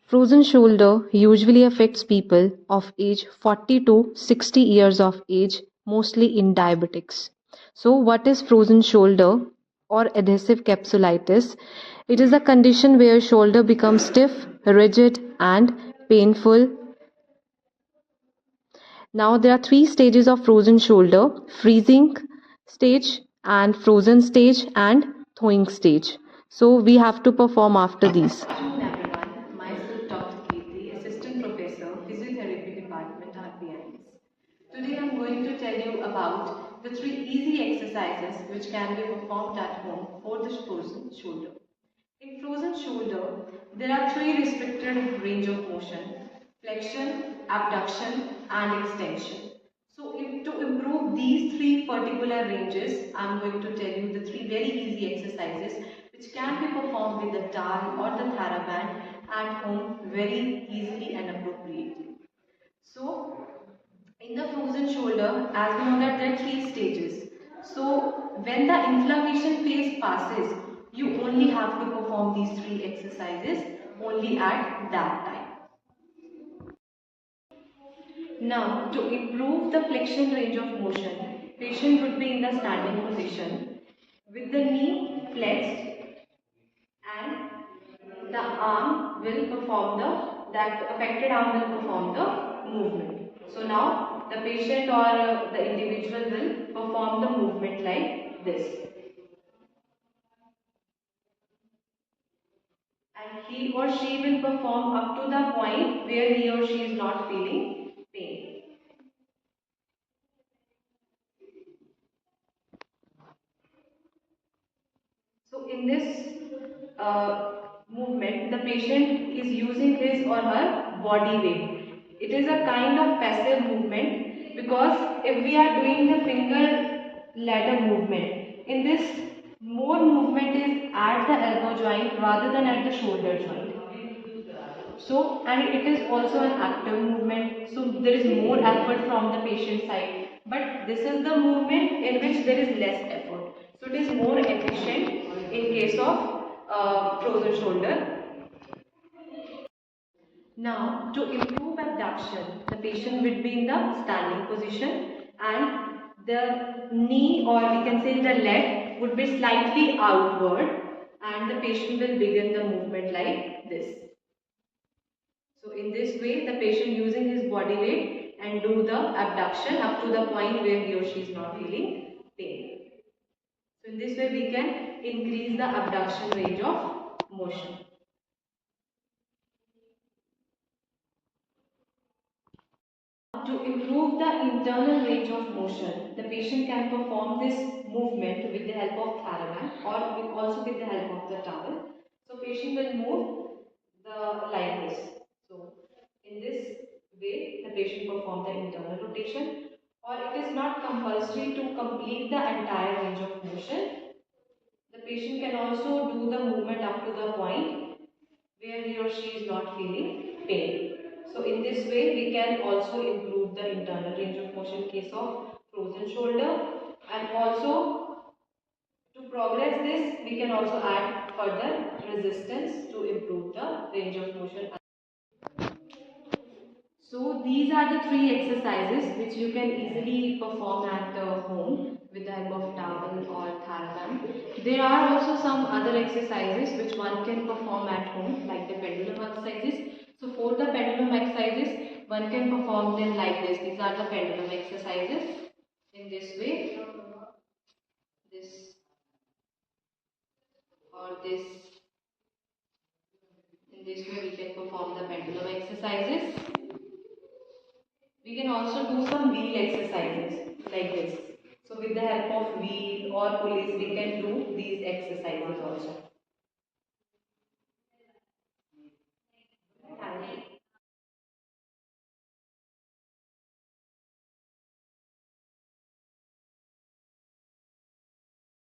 Frozen shoulder usually affects people of age 40 to 60 years of age, mostly in diabetics. So, what is frozen shoulder or adhesive capsulitis? It is a condition where shoulder becomes stiff, rigid, and painful. Now, there are three stages of frozen shoulder: freezing stage, and frozen stage, and thawing stage. So, we have to perform after these. Good afternoon everyone, myself Dr. Kirti, Assistant Professor, Physiotherapy Department, RPIIMS. Today I am going to tell you about the three easy exercises which can be performed at home for the frozen shoulder. In frozen shoulder, there are three restricted range of motion: flexion, abduction and extension. So to improve these three particular ranges, I am going to tell you the three very easy exercises which can be performed with the towel or the TheraBand at home very easily and appropriately. So in the frozen shoulder, as we know that there are three stages. So when the inflammation phase passes, you only have to perform these three exercises only at that time. Now, to improve the flexion range of motion, patient would be in the standing position with the knee flexed, and the arm will perform that affected arm will perform the movement. So now the patient or the individual will perform the movement like this, and he or she will perform up to the point where he or she is not feeling pain. So in this movement, the patient is using his or her body weight. It is a kind of passive movement, because if we are doing the finger ladder movement, in this more movement is at the elbow joint rather than at the shoulder joint. So, and it is also an active movement, so there is more effort from the patient side. But this is the movement in which there is less effort. So, it is more efficient in case of frozen shoulder. Now, to improve abduction, the patient would be in the standing position, and the knee, or we can say the leg, would be slightly outward, and the patient will begin the movement like this. So in this way, the patient using his body weight and do the abduction up to the point where he or she is not feeling pain. So in this way, we can increase the abduction range of motion. To improve the internal range of motion, the patient can perform this movement with the help of TheraBand or also with the help of the towel. So patient will move like this. So in this way, the patient perform the internal rotation, or it is not compulsory to complete the entire range of motion. The patient can also do the movement up to the point where he or she is not feeling pain. So in this way, we can also improve the internal range of motion in case of frozen shoulder, and also to progress this, we can also add further resistance to improve the range of motion. So these are the three exercises which you can easily perform at home with the help of towel or TheraBand. There are also some other exercises which one can perform at home, like the pendulum exercises. So for the pendulum exercises, one can perform them like this. These are the pendulum exercises in this way, this or this. In this way we can perform the pendulum exercises. We can also do some wheel exercises like this. So with the help of wheel or pulleys, we can do these exercises also.